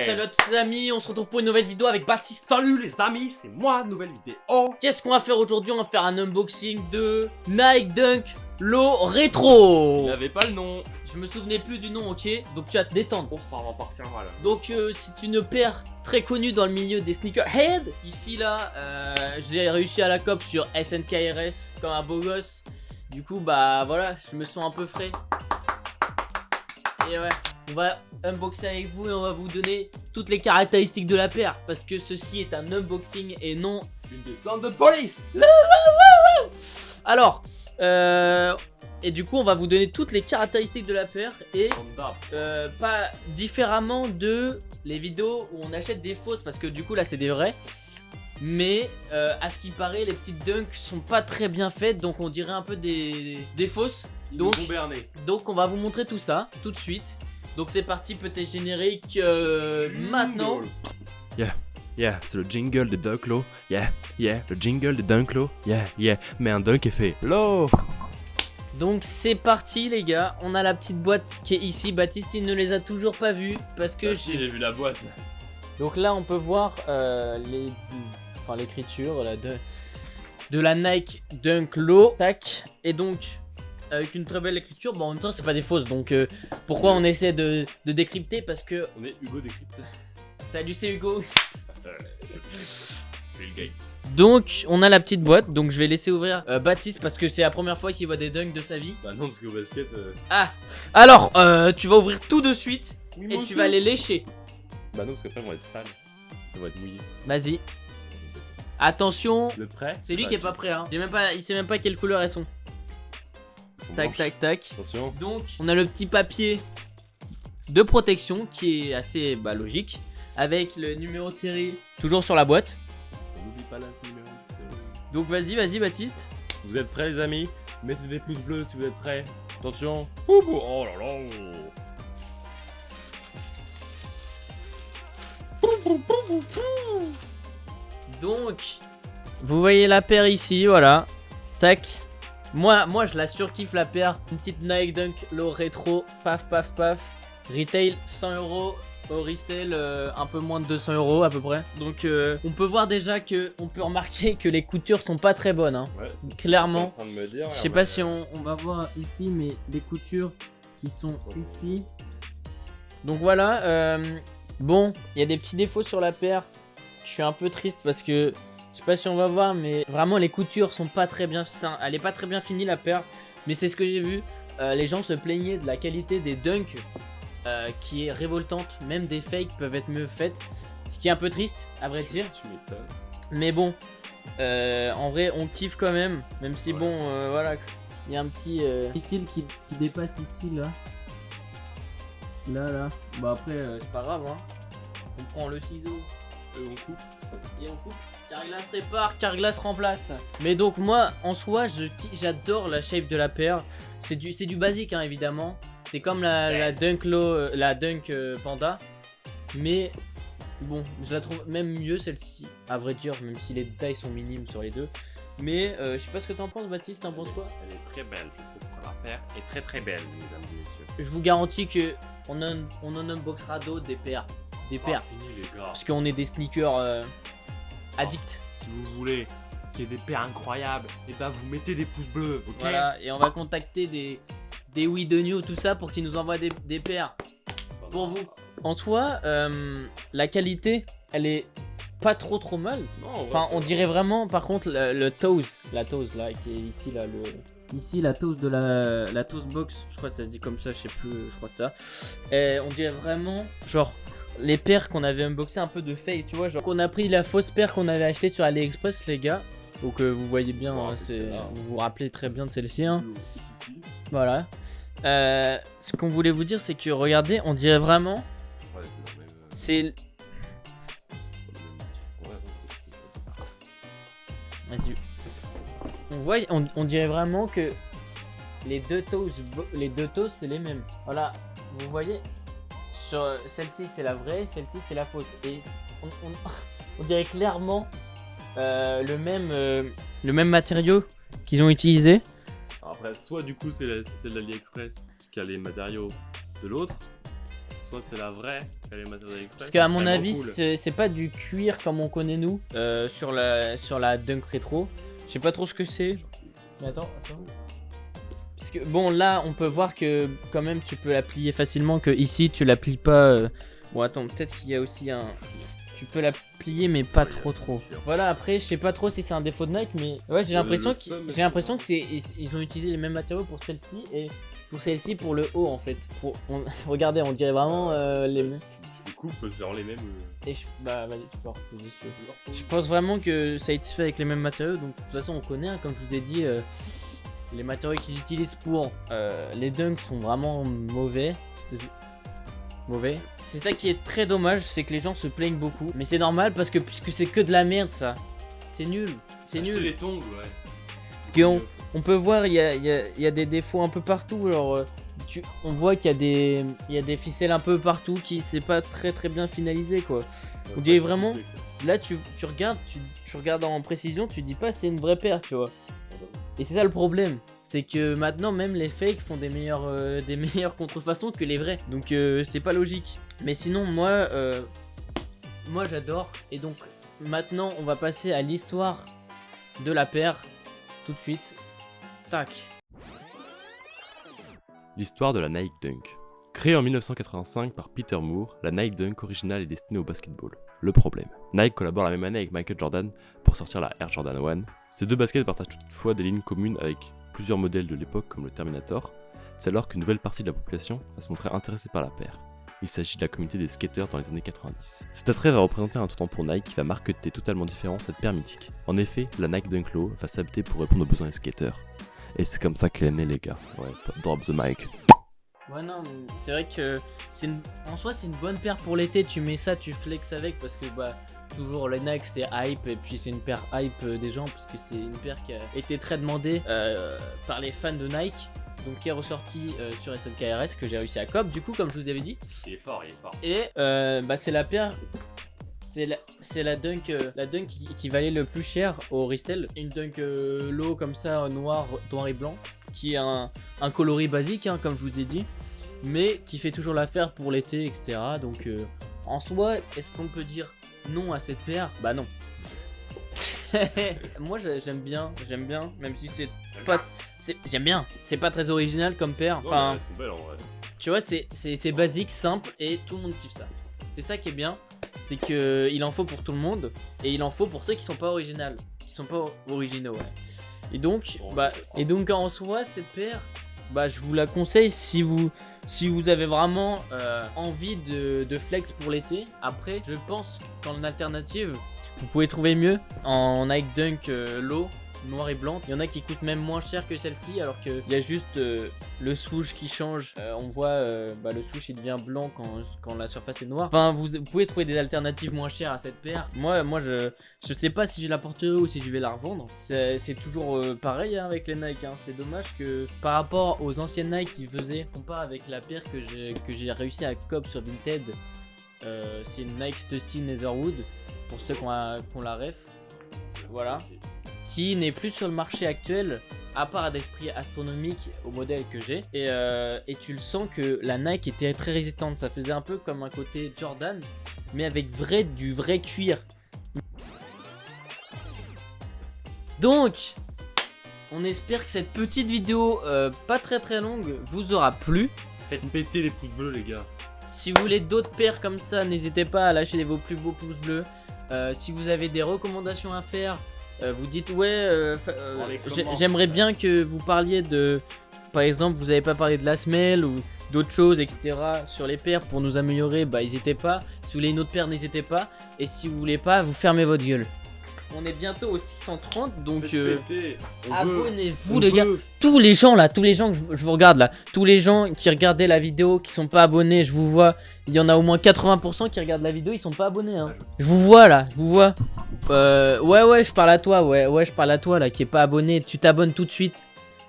salut à tous les amis, on se retrouve pour une nouvelle vidéo avec Baptiste. Salut les amis, c'est moi, nouvelle vidéo. Qu'est-ce qu'on va faire aujourd'hui? On va faire un unboxing de Nike Dunk Low Retro. Il n'avait pas le nom. Je me souvenais plus du nom, ok? Donc tu vas te détendre. Oh, ça va partir mal. Donc c'est une paire très connue dans le milieu des sneakerheads. Ici là, j'ai réussi à la cope sur SNKRS comme un beau gosse. Du coup bah voilà, je me sens un peu frais. Et ouais, on va unboxer avec vous et on va vous donner toutes les caractéristiques de la paire. Parce que ceci est un unboxing et non une descente de police. Alors, et du coup on va vous donner toutes les caractéristiques de la paire. Et pas différemment de les vidéos où on achète des fausses. Parce que du coup là c'est des vrais. Mais à ce qui paraît les petites dunks sont pas très bien faites. Donc on dirait un peu des fausses. Donc on va vous montrer tout ça tout de suite. Donc c'est parti, peut-être générique maintenant. Yeah, c'est le jingle de Dunk Low. Yeah, le jingle de Dunk Low. Yeah, mais un dunk est fait low. Donc c'est parti les gars, on a la petite boîte qui est ici. Baptiste il ne les a toujours pas vues parce que si j'ai vu la boîte. Donc là on peut voir l'écriture de la Nike Dunk Low. Tac. Et donc avec une très belle écriture, bon en même temps c'est pas des fausses. Donc pourquoi on essaie de décrypter? Parce que on est Hugo Décrypte. Salut, c'est Hugo. Bill Gates. Donc on a la petite boîte, donc je vais laisser ouvrir Baptiste parce que c'est la première fois qu'il voit des dunks de sa vie. Bah non, parce qu'au basket Ah, alors tu vas ouvrir tout de suite oui, et tu vas les lécher. Bah non, parce qu'après ils vont être sales. Ça va être mouillé. Vas-y. Attention. Le prêt. C'est lui qui est pas prêt hein. Il sait même pas quelle couleur elles sont. Tac tac tac. Attention. Donc on a le petit papier de protection qui est assez logique. Avec le numéro de série toujours sur la boîte. On n'oublie pas là ce numéro. Donc vas-y Baptiste. Vous êtes prêts les amis? Mettez des pouces bleus si vous êtes prêts. Attention. Oh là là. Donc vous voyez la paire ici, voilà. Tac. Moi je la surkiffe la paire. Une petite Nike Dunk Low Retro. Paf. Retail 100 €. Au resell un peu moins de 200 € à peu près. Donc on peut voir déjà que on peut remarquer que les coutures sont pas très bonnes hein. Ouais, clairement. Je sais pas si on va voir ici, mais les coutures qui sont ici. Donc voilà, bon, il y a des petits défauts sur la paire. Je suis un peu triste parce que je sais pas si on va voir, mais vraiment les coutures sont pas très bien. Elle est pas très bien finie la paire, mais c'est ce que j'ai vu. Les gens se plaignaient de la qualité des dunks. Qui est révoltante, même des fakes peuvent être mieux faites, ce qui est un peu triste à vrai dire. Tu m'étonnes. Mais bon, en vrai on kiffe quand même si ouais. Bon voilà, il y a un petit fil qui dépasse ici là. Bah après c'est pas grave hein. On prend le ciseau et on coupe. Carglass répare, Carglass remplace. Mais donc moi en soi j'adore la shape de la paire. C'est du basique hein, évidemment. C'est comme la Dunk Low, la Dunk Panda. Mais bon, je la trouve même mieux celle-ci, à vrai dire, même si les détails sont minimes sur les deux. Mais je sais pas ce que t'en penses Baptiste, t'en penses quoi? Elle est très belle, je trouve que la paire est très belle, mesdames et messieurs. Je vous garantis que on en unboxera d'autres des paires. Fini les gars. Parce qu'on est des sneakers addicts. Si vous voulez qu'il y ait des paires incroyables, et bah vous mettez des pouces bleus, ok? Voilà, et on va contacter des We de New, tout ça, pour qu'ils nous envoient des paires pour vous. En soi, la qualité, elle est pas trop mal. Non, enfin, on dirait vraiment, par contre, la toes là, qui est ici, là, ici, la toes de la toes box, je crois que ça se dit comme ça, je sais plus, je crois ça. Et on dirait vraiment, genre, les paires qu'on avait unboxées un peu de fake, tu vois, genre, qu'on a pris la fausse paire qu'on avait achetée sur AliExpress, les gars. Donc, vous voyez bien, hein, vous vous rappelez très bien de celle-ci, hein. Voilà. Ce qu'on voulait vous dire, c'est que regardez, on dirait vraiment. C'est. Vas-y. On voit, on dirait vraiment que les deux toes c'est les mêmes. Voilà, vous voyez. Sur celle-ci c'est la vraie, celle-ci c'est la fausse. Et on dirait clairement le même matériau qu'ils ont utilisé. Alors après, soit du coup c'est celle d'AliExpress qui a les matériaux de l'autre, Soit c'est la vraie, elle est matériaux express. Parce qu'à mon vraiment avis, cool. c'est pas du cuir comme on connaît nous sur la Dunk Retro. Je sais pas trop ce que c'est. Mais attends. Parce que bon, là, on peut voir que quand même tu peux la plier facilement. Que ici, tu la plies pas. Bon, attends, peut-être qu'il y a aussi un. Tu peux la plier, mais pas trop. Voilà, après, je sais pas trop si c'est un défaut de Nike, mais ouais, j'ai l'impression que ils ont utilisé les mêmes matériaux pour celle-ci et pour celle-ci pour le haut en fait. Regardez, on dirait vraiment les mêmes. Les coupes, c'est vraiment les mêmes. Et bah vas-y, tu peux reposer si tu veux. Je pense vraiment que ça a été fait avec les mêmes matériaux, donc de toute façon on connaît, hein, comme je vous ai dit, les matériaux qu'ils utilisent pour les dunks sont vraiment mauvais. C'est ça qui est très dommage, c'est que les gens se plaignent beaucoup. Mais c'est normal parce que puisque c'est que de la merde ça. C'est nul. C'est Acheter nul. les tongs, ouais. Parce qu'on peut voir, il y a des défauts un peu partout. Genre, on voit qu'il y a des ficelles un peu partout qui c'est pas très bien finalisé quoi. On dirait vraiment. Là tu regardes en précision, tu dis pas c'est une vraie paire, tu vois. Et c'est ça le problème. C'est que maintenant même les fakes font des meilleures contrefaçons que les vrais. Donc c'est pas logique. Mais sinon moi j'adore. Et donc maintenant on va passer à l'histoire de la paire. Tout de suite. Tac. L'histoire de la Nike Dunk. Créée en 1985 par Peter Moore, la Nike Dunk originale est destinée au basketball. Le problème, Nike collabore la même année avec Michael Jordan pour sortir la Air Jordan 1. Ces deux baskets partagent toutefois des lignes communes avec plusieurs modèles de l'époque comme le Terminator. C'est alors qu'une nouvelle partie de la population va se montrer intéressée par la paire. Il s'agit de la communauté des skateurs dans les années 90. Cet attrait va représenter un tournant pour Nike qui va marketer totalement différent cette paire mythique. En effet, la Nike Dunk Low va s'adapter pour répondre aux besoins des skateurs. Et c'est comme ça qu'elle est née les gars. Ouais, drop the mic. Ouais non, c'est vrai que en soi c'est une bonne paire pour l'été, tu mets ça, tu flex avec parce que bah toujours les Nike c'est hype et puis c'est une paire hype des gens parce que c'est une paire qui a été très demandée par les fans de Nike. Donc qui est ressorti sur SNKRS que j'ai réussi à cop du coup comme je vous avais dit. Il est fort. Et bah c'est la paire. C'est la dunk qui valait le plus cher au resell. Une dunk low comme ça, noir et blanc, qui est un coloris basique, hein, comme je vous ai dit, mais qui fait toujours l'affaire pour l'été, etc. Donc en soi, est-ce qu'on peut dire non à cette paire? Bah non. Moi j'aime bien, même si c'est pas... J'aime bien, c'est pas très original comme paire. Enfin, elles sont belles en vrai. tu vois, c'est basique, simple et tout le monde kiffe ça. C'est ça qui est bien, c'est que il en faut pour tout le monde et il en faut pour ceux qui sont pas originaux, ouais. Et donc en soi cette paire, bah je vous la conseille si vous avez vraiment envie de flex pour l'été. Après, je pense qu'en alternative, vous pouvez trouver mieux en Nike Dunk Low. Noir et blanc, il y en a qui coûtent même moins cher que celle-ci alors qu'il y a juste le swoosh qui change. On voit le swoosh il devient blanc quand la surface est noire. Enfin vous pouvez trouver des alternatives moins chères à cette paire. Moi je sais pas si je la porterai ou si je vais la revendre. C'est toujours pareil hein, avec les Nike hein. C'est dommage que par rapport aux anciennes Nike qui faisaient, comparé avec la paire que j'ai réussi à cop sur Vinted. C'est une Nike Stussy Netherwood pour ceux qui ont la ref. Voilà. Qui n'est plus sur le marché actuel, à part à d'esprit astronomique au modèle que j'ai. Et tu le sens que la Nike était très résistante. Ça faisait un peu comme un côté Jordan, mais avec du vrai cuir. Donc, on espère que cette petite vidéo, pas très longue, vous aura plu. Faites péter les pouces bleus les gars. Si vous voulez d'autres paires comme ça, n'hésitez pas à lâcher vos plus beaux pouces bleus. Si vous avez des recommandations à faire, vous dites ouais, j'aimerais bien que vous parliez de, par exemple, vous avez pas parlé de la semelle ou d'autres choses, etc. sur les paires pour nous améliorer, bah n'hésitez pas. Si vous voulez une autre paire, n'hésitez pas. Et si vous voulez pas, vous fermez votre gueule. On est bientôt aux 630, donc abonnez-vous les gars. Tous les gens que je vous regarde là, tous les gens qui regardaient la vidéo, qui sont pas abonnés, je vous vois. Il y en a au moins 80% qui regardent la vidéo, ils sont pas abonnés hein. Je vous vois là, je vous vois. Ouais, je parle à toi, ouais, je parle à toi là, qui est pas abonné. Tu t'abonnes tout de suite.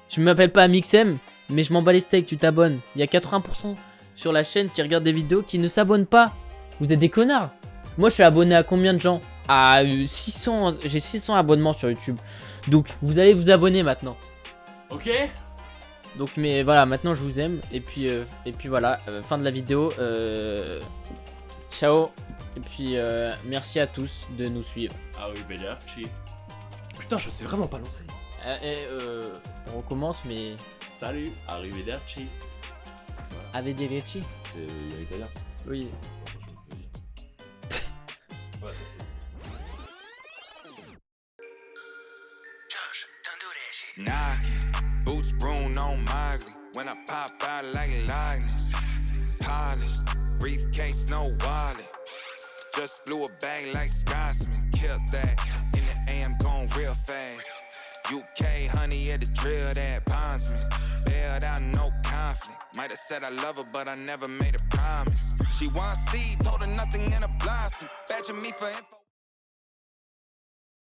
Je m'appelle pas Mixem, mais je m'en bats les steaks, tu t'abonnes. Il y a 80% sur la chaîne qui regardent des vidéos qui ne s'abonnent pas. Vous êtes des connards. Moi, je suis abonné à combien de gens? À 600, j'ai 600 abonnements sur YouTube. Donc, vous allez vous abonner maintenant. Ok. Donc mais voilà, maintenant je vous aime et puis voilà, fin de la vidéo. Ciao et puis merci à tous de nous suivre. Arrivederci. Putain, je sais vraiment pas lancer. On recommence mais Salut, arrivederci. Arrivederci. C'est italien. Oui. Knocking, boots Bruno on Mogley. When I pop out like Logness, polished, briefcase, no wallet. Just blew a bag like Scotsman, killed that. In the AM, going real fast. UK honey at the drill, that bondsman. Bailed out, no conflict. Might have said I love her, but I never made a promise. She wants seed, told her nothing in a blossom. Badging me for info.